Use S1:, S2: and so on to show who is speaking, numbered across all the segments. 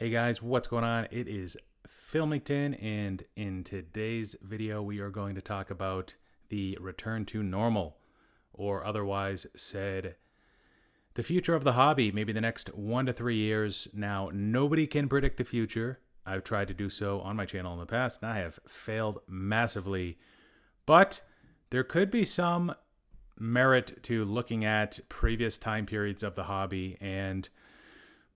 S1: Hey guys, what's going on? It is Filmington, and in today's video we are going to talk about the return to normal, or otherwise said, the future of the hobby, maybe the next 1 to 3 years. Now, nobody can predict the future. I've tried to do so on my channel in the past, and I have failed massively. But there could be some merit to looking at previous time periods of the hobby, and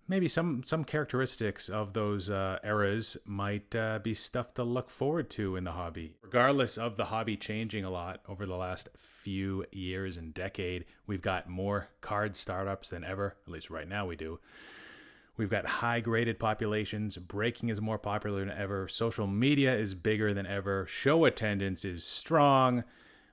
S1: maybe some characteristics of those eras might be stuff to look forward to in the hobby. Regardless of the hobby changing a lot over the last few years and decade, we've got more card startups than ever, at least right now we do. We've got high-graded populations, breaking is more popular than ever, social media is bigger than ever, show attendance is strong.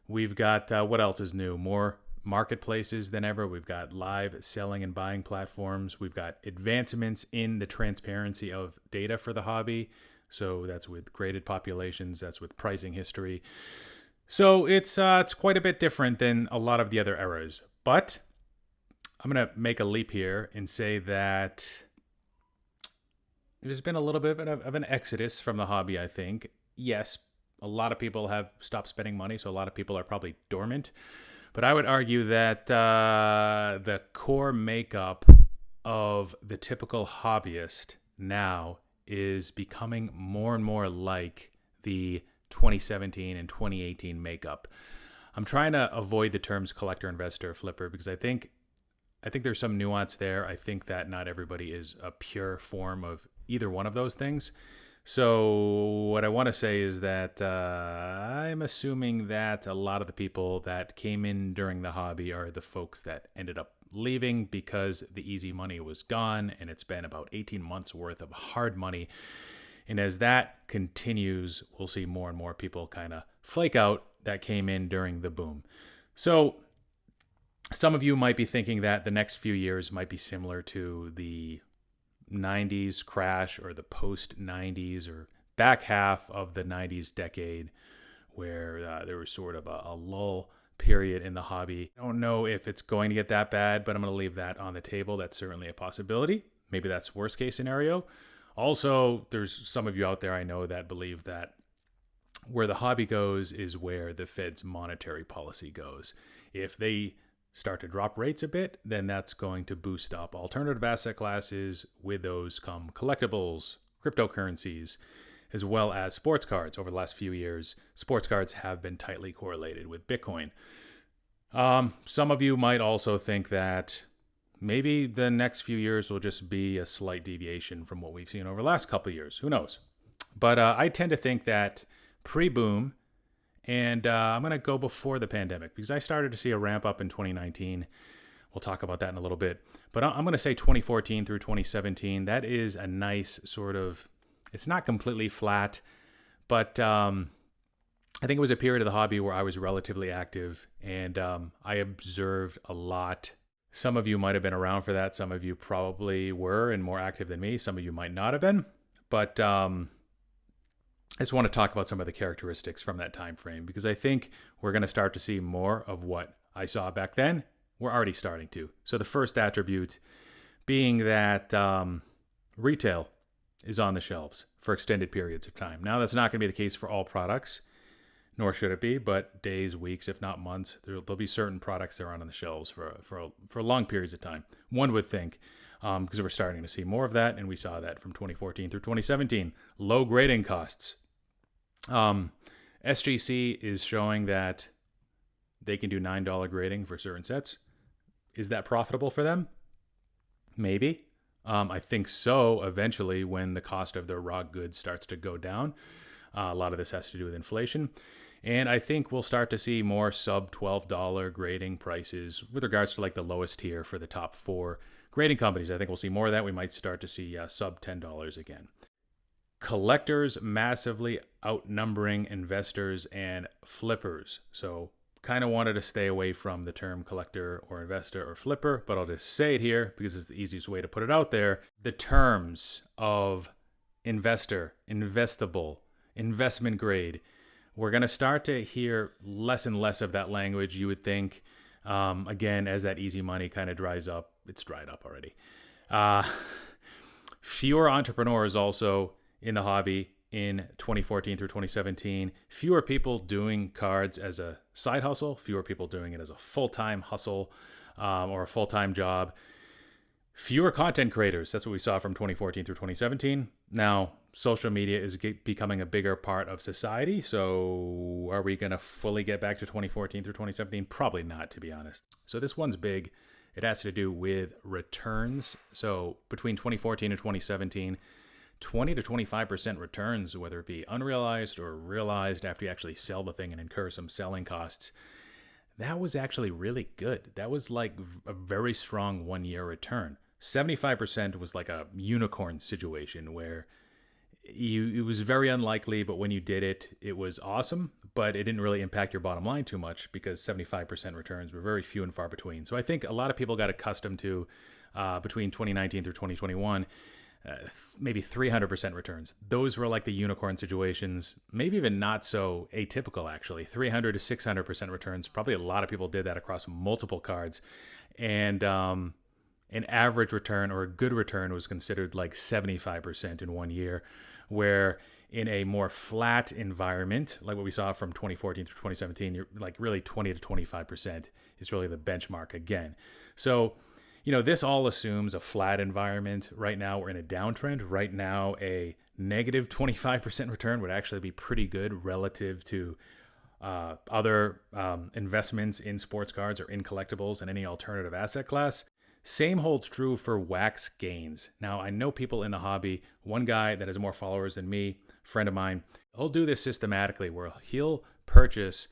S1: We've got, what else is new? More marketplaces than ever. We've got live selling and buying platforms. We've got advancements in the transparency of data for the hobby. So that's with graded populations, that's with pricing history. So it's quite a bit different than a lot of the other eras. But I'm going to make a leap here and say that there's been a little bit of an exodus from the hobby, I think. Yes, a lot of people have stopped spending money, so a lot of people are probably dormant. But I would argue that the core makeup of the typical hobbyist now is becoming more and more like the 2017 and 2018 makeup. I'm trying to avoid the terms collector, investor, flipper, because I think there's some nuance there. I think that not everybody is a pure form of either one of those things. So what I want to say is that I'm assuming that a lot of the people that came in during the hobby are the folks that ended up leaving because the easy money was gone, and it's been about 18 months worth of hard money. And as that continues, we'll see more and more people kind of flake out that came in during the boom. So some of you might be thinking that the next few years might be similar to the 90s crash or the post 90s or back half of the 90s decade, where there was sort of a lull period in the hobby. I don't know if it's going to get that bad, but I'm going to leave that on the table. That's certainly a possibility. Maybe that's worst case scenario. Also, there's some of you out there I know that believe that where the hobby goes is where the Fed's monetary policy goes. If they start to drop rates a bit, then that's going to boost up alternative asset classes. With those come collectibles, cryptocurrencies, as well as sports cards. Over the last few years, sports cards have been tightly correlated with Bitcoin. Some of you might also think that maybe the next few years will just be a slight deviation from what we've seen over the last couple of years. Who knows? But I tend to think that pre-boom, and I'm going to go before the pandemic because I started to see a ramp up in 2019. We'll talk about that in a little bit. But I'm going to say 2014 through 2017. That is a nice sort of, it's not completely flat, but I think it was a period of the hobby where I was relatively active, and I observed a lot. Some of you might have been around for that. Some of you probably were and more active than me. Some of you might not have been. But I just want to talk about some of the characteristics from that time frame, because I think we're going to start to see more of what I saw back then. We're already starting to. So the first attribute being that retail is on the shelves for extended periods of time. Now, that's not going to be the case for all products, nor should it be, but days, weeks, if not months, there'll be certain products that are on the shelves for long periods of time. One would think, because we're starting to see more of that, and we saw that from 2014 through 2017. Low grading costs. SGC is showing that they can do $9 grading for certain sets. Is that profitable for them? Maybe. I think so eventually when the cost of their raw goods starts to go down. A lot of this has to do with inflation. And I think we'll start to see more sub $12 grading prices with regards to like the lowest tier for the top 4 grading companies. I think we'll see more of that. We might start to see sub $10 again. Collectors massively outnumbering investors and flippers. So kind of wanted to stay away from the term collector or investor or flipper, but I'll just say it here because it's the easiest way to put it out there. The terms of investor, investable, investment grade, we're going to start to hear less and less of that language, you would think. Again, as that easy money kind of dries up. It's dried up already. Fewer entrepreneurs also in the hobby in 2014 through 2017. Fewer people doing cards as a side hustle, fewer people doing it as a full-time hustle or a full-time job. Fewer content creators. That's what we saw from 2014 through 2017. Now, social media is becoming a bigger part of society. So are we going to fully get back to 2014 through 2017? Probably not, to be honest. So this one's big. It has to do with returns. So between 2014 and 2017, 20 to 25% returns, whether it be unrealized or realized after you actually sell the thing and incur some selling costs. That was actually really good. That was like a very strong 1 year return. 75% was like a unicorn situation where it was very unlikely, but when you did it, it was awesome, but it didn't really impact your bottom line too much because 75% returns were very few and far between. So I think a lot of people got accustomed to between 2019 through 2021, maybe 300% returns. Those were like the unicorn situations, maybe even not so atypical actually. 300 to 600% returns. Probably a lot of people did that across multiple cards. And an average return or a good return was considered like 75% in 1 year, where in a more flat environment, like what we saw from 2014 to 2017, you're like really 20 to 25% is really the benchmark again. So, this all assumes a flat environment. Right now, we're in a downtrend. Right now, a negative 25% return would actually be pretty good relative to other investments in sports cards or in collectibles and any alternative asset class. Same holds true for wax gains. Now, I know people in the hobby, one guy that has more followers than me, friend of mine, he'll do this systematically where he'll purchase,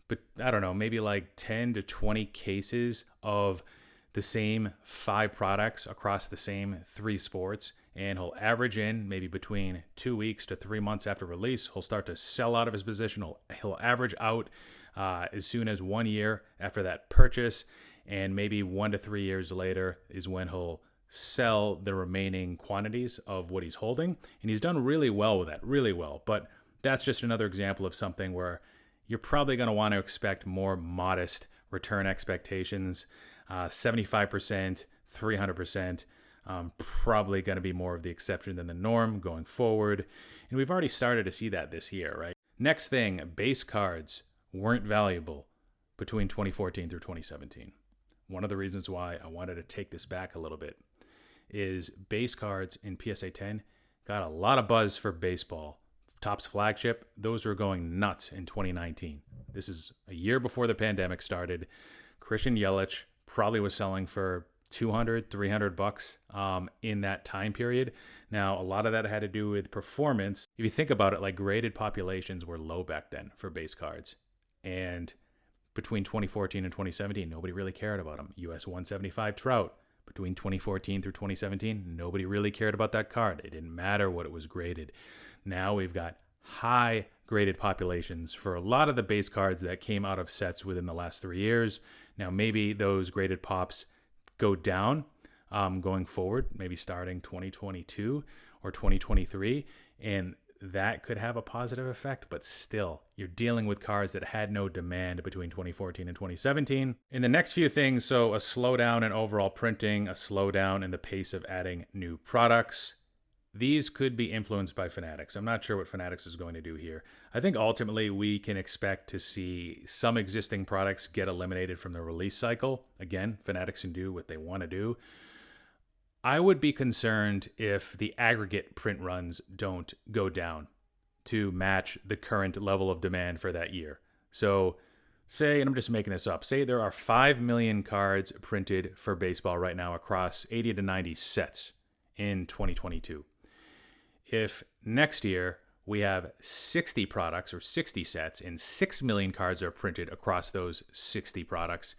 S1: but I don't know, maybe like 10 to 20 cases of the same 5 products across the same 3 sports, and he'll average in maybe between 2 weeks to 3 months after release. He'll start to sell out of his position. He'll average out as soon as 1 year after that purchase, and maybe 1 to 3 years later is when he'll sell the remaining quantities of what he's holding. And he's done really well with that, really well. But that's just another example of something where you're probably going to want to expect more modest return expectations. 75%, 300%, probably going to be more of the exception than the norm going forward. And we've already started to see that this year, right? Next thing, base cards weren't valuable between 2014 through 2017. One of the reasons why I wanted to take this back a little bit is base cards in PSA 10 got a lot of buzz for baseball. Topps flagship, those were going nuts in 2019. This is a year before the pandemic started. Christian Yelich probably was selling for $200, $300 in that time period. Now, a lot of that had to do with performance. If you think about it, like graded populations were low back then for base cards. And between 2014 and 2017, nobody really cared about them. US 175 Trout, between 2014 through 2017, nobody really cared about that card. It didn't matter what it was graded. Now we've got high graded populations for a lot of the base cards that came out of sets within the last 3 years. Now maybe those graded pops go down going forward, maybe starting 2022 or 2023, and that could have a positive effect, but still, you're dealing with cards that had no demand between 2014 and 2017. In the next few things, so a slowdown in overall printing, a slowdown in the pace of adding new products. These could be influenced by Fanatics. I'm not sure what Fanatics is going to do here. I think ultimately we can expect to see some existing products get eliminated from the release cycle. Again, Fanatics can do what they want to do. I would be concerned if the aggregate print runs don't go down to match the current level of demand for that year. So say, and I'm just making this up, say there are 5 million cards printed for baseball right now across 80 to 90 sets in 2022. If next year we have 60 products or 60 sets and 6 million cards are printed across those 60 products,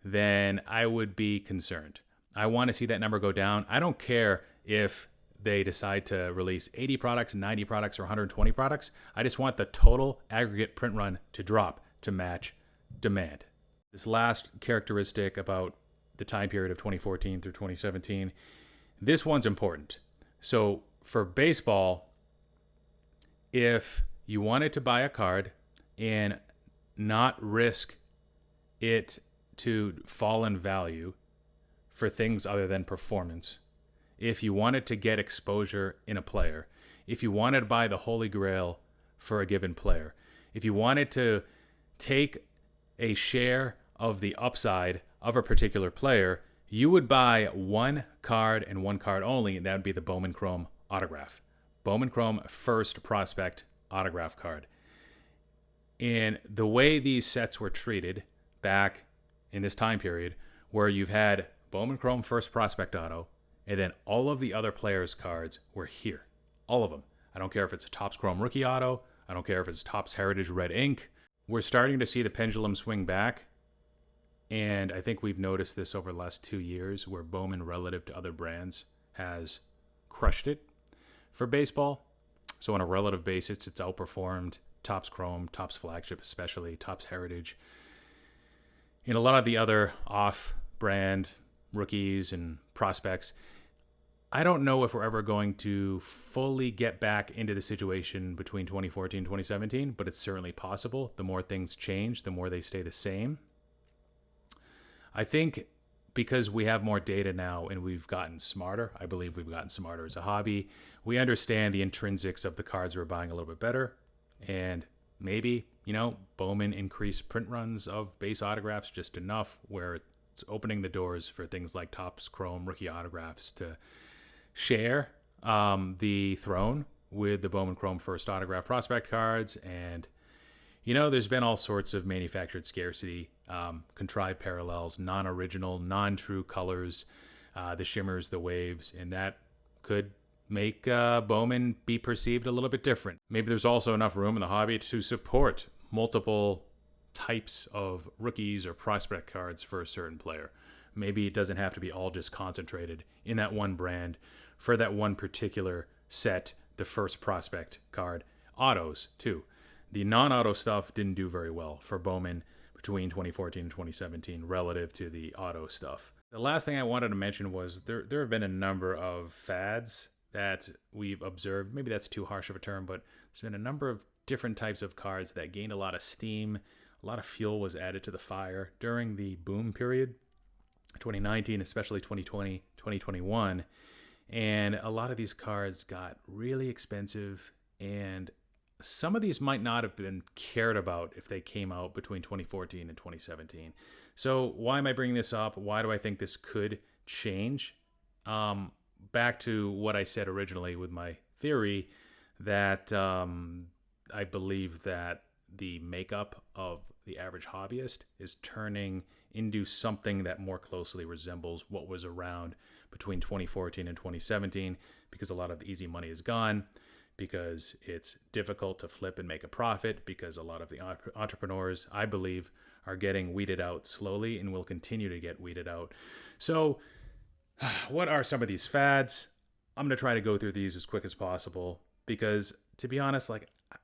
S1: then I would be concerned. I want to see that number go down. I don't care if they decide to release 80 products, 90 products, or 120 products. I just want the total aggregate print run to drop to match demand. This last characteristic about the time period of 2014 through 2017, this one's important. So for baseball, if you wanted to buy a card and not risk it to fall in value for things other than performance, if you wanted to get exposure in a player, if you wanted to buy the holy grail for a given player, if you wanted to take a share of the upside of a particular player, you would buy one card and one card only, and that would be the Bowman Chrome autograph. Bowman Chrome first prospect autograph card. And the way these sets were treated back in this time period, where you've had Bowman Chrome first prospect auto, and then all of the other players' cards were here. All of them. I don't care if it's a Topps Chrome rookie auto. I don't care if it's Topps Heritage red ink. We're starting to see the pendulum swing back. And I think we've noticed this over the last 2 years, where Bowman, relative to other brands, has crushed it for baseball. So on a relative basis, it's outperformed Topps Chrome, Topps Flagship especially, Topps Heritage. In a lot of the other off-brand rookies and prospects, I don't know if we're ever going to fully get back into the situation between 2014 and 2017, but it's certainly possible. The more things change, the more they stay the same. I think because we have more data now and we've gotten smarter, I believe we've gotten smarter as a hobby, we understand the intrinsics of the cards we're buying a little bit better. And maybe, Bowman increased print runs of base autographs just enough where it's opening the doors for things like Topps Chrome rookie autographs to share the throne with the Bowman Chrome first autograph prospect cards. And there's been all sorts of manufactured scarcity, contrived parallels, non-original, non-true colors, the shimmers, the waves, and that could make Bowman be perceived a little bit different. Maybe there's also enough room in the hobby to support multiple types of rookies or prospect cards for a certain player. Maybe it doesn't have to be all just concentrated in that one brand for that one particular set, the first prospect card. Autos, too. The non-auto stuff didn't do very well for Bowman between 2014 and 2017 relative to the auto stuff. The last thing I wanted to mention was there have been a number of fads that we've observed. Maybe that's too harsh of a term, but there's been a number of different types of cards that gained a lot of steam. A lot of fuel was added to the fire during the boom period, 2019, especially 2020, 2021. And a lot of these cards got really expensive, and some of these might not have been cared about if they came out between 2014 and 2017. So why am I bringing this up? Why do I think this could change? Back to what I said originally with my theory that I believe that the makeup of the average hobbyist is turning into something that more closely resembles what was around between 2014 and 2017, because a lot of the easy money is gone, because it's difficult to flip and make a profit, because a lot of the entrepreneurs, I believe, are getting weeded out slowly and will continue to get weeded out. So what are some of these fads? I'm going to try to go through these as quick as possible, because to be honest,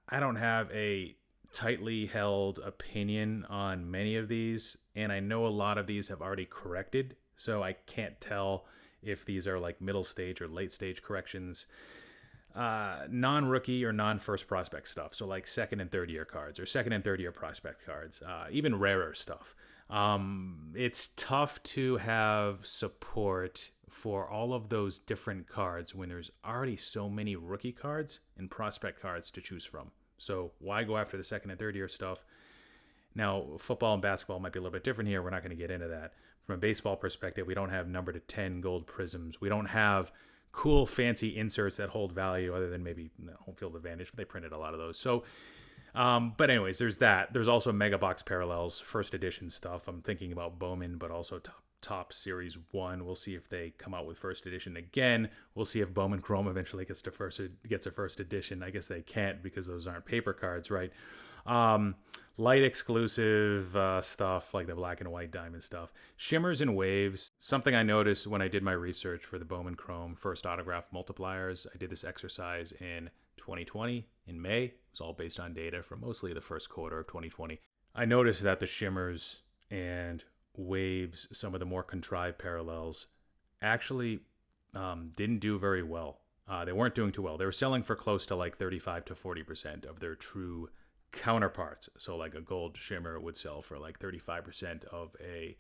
S1: I don't have a tightly held opinion on many of these, and I know a lot of these have already corrected, so I can't tell if these are like middle stage or late stage corrections. Non-rookie or non-first prospect stuff, so like second and third year cards or second and third year prospect cards, even rarer stuff. It's tough to have support for all of those different cards when there's already so many rookie cards and prospect cards to choose from. So why go after the second and third year stuff? Now, football and basketball might be a little bit different here. We're not going to get into that. From a baseball perspective, we don't have number to 10 gold prisms. We don't have cool, fancy inserts that hold value other than maybe home field advantage, but they printed a lot of those. So, but anyways, there's that. There's also mega box parallels, first edition stuff. I'm thinking about Bowman, but also top Series 1. We'll see if they come out with first edition again. We'll see if Bowman Chrome eventually gets a first edition. I guess they can't because those aren't paper cards, right? Light exclusive stuff like the black and white diamond stuff. Shimmers and waves. Something I noticed when I did my research for the Bowman Chrome first autograph multipliers. I did this exercise in 2020 in May. It was all based on data from mostly the first quarter of 2020. I noticed that the shimmers and waves, some of the more contrived parallels, actually didn't do very well. They weren't doing too well. They were selling for close to like 35 to 40% of their true counterparts. So like a gold shimmer would sell for like 35% of a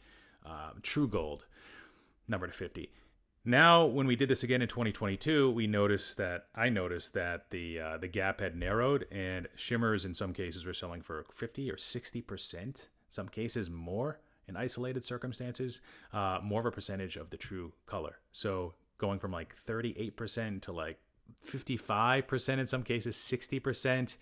S1: true gold, number to 50. Now, when we did this again in 2022, I noticed that the gap had narrowed, and shimmers in some cases were selling for 50 or 60%, some cases more in isolated circumstances, more of a percentage of the true color. So going from like 38% to like 55%, in some cases 60%.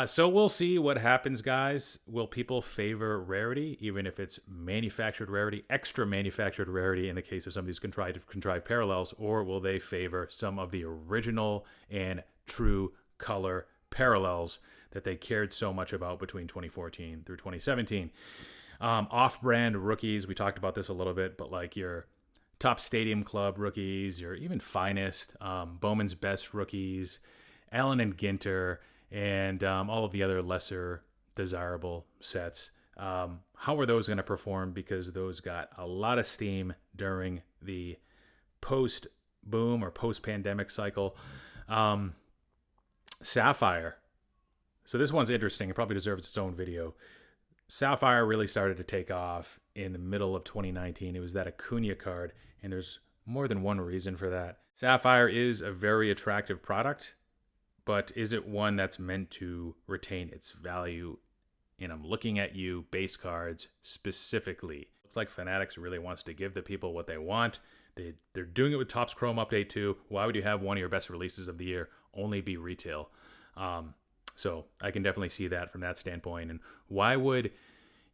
S1: So we'll see what happens, guys. Will people favor rarity, even if it's manufactured rarity, extra manufactured rarity in the case of some of these contrived parallels, or will they favor some of the original and true color parallels that they cared so much about between 2014 through 2017? Off-brand rookies, we talked about this a little bit, but like your top stadium club rookies, your even finest, Bowman's best rookies, Allen and Ginter, and all of the other lesser desirable sets. How are those going to perform? Because those got a lot of steam during the post-boom or post-pandemic cycle. Sapphire. So this one's interesting. It probably deserves its own video. Sapphire really started to take off in the middle of 2019. It was that Acuna card, and there's more than one reason for that. Sapphire is a very attractive product, but is it one that's meant to retain its value? And I'm looking at you, base cards specifically. Looks like Fanatics really wants to give the people what they want. They're doing it with Topps Chrome Update 2. Why would you have one of your best releases of the year only be retail? So I can definitely see that from that standpoint. And why would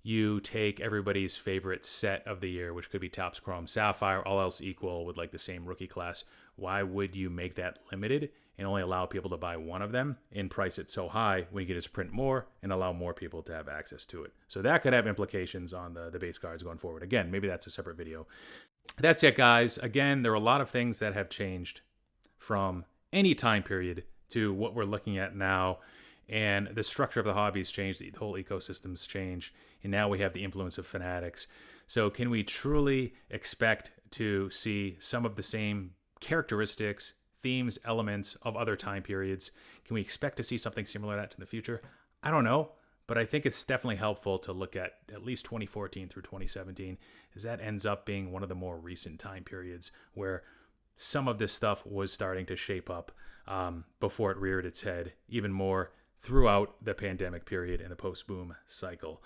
S1: you take everybody's favorite set of the year, which could be Topps Chrome Sapphire, all else equal with like the same rookie class? Why would you make that limited and only allow people to buy one of them and price it so high when you could just print more and allow more people to have access to it? So that could have implications on the base cards going forward. Again, maybe that's a separate video. That's it, guys. Again, there are a lot of things that have changed from any time period to what we're looking at now. And the structure of the hobby's changed, the whole ecosystem's changed, and now we have the influence of Fanatics. So can we truly expect to see some of the same characteristics, themes, elements of other time periods? Can we expect to see something similar to that in the future? I don't know, but I think it's definitely helpful to look at least 2014 through 2017, as that ends up being one of the more recent time periods where some of this stuff was starting to shape up before it reared its head even more throughout the pandemic period and the post-boom cycle.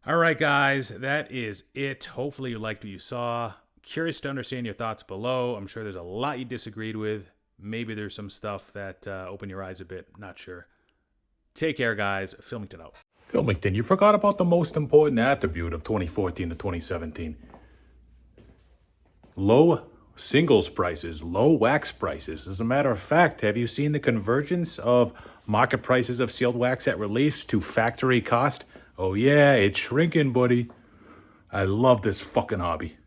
S1: All right, guys, that is it. Hopefully you liked what you saw. Curious to understand your thoughts below. I'm sure there's a lot you disagreed with. Maybe there's some stuff that opened your eyes a bit. Not sure. Take care, guys. Filmington out. Filmington, you forgot about the most important attribute of 2014 to 2017. Low singles prices, low wax prices. As a matter of fact, have you seen the convergence of market prices of sealed wax at release to factory cost? Oh yeah, it's shrinking, buddy. I love this fucking hobby.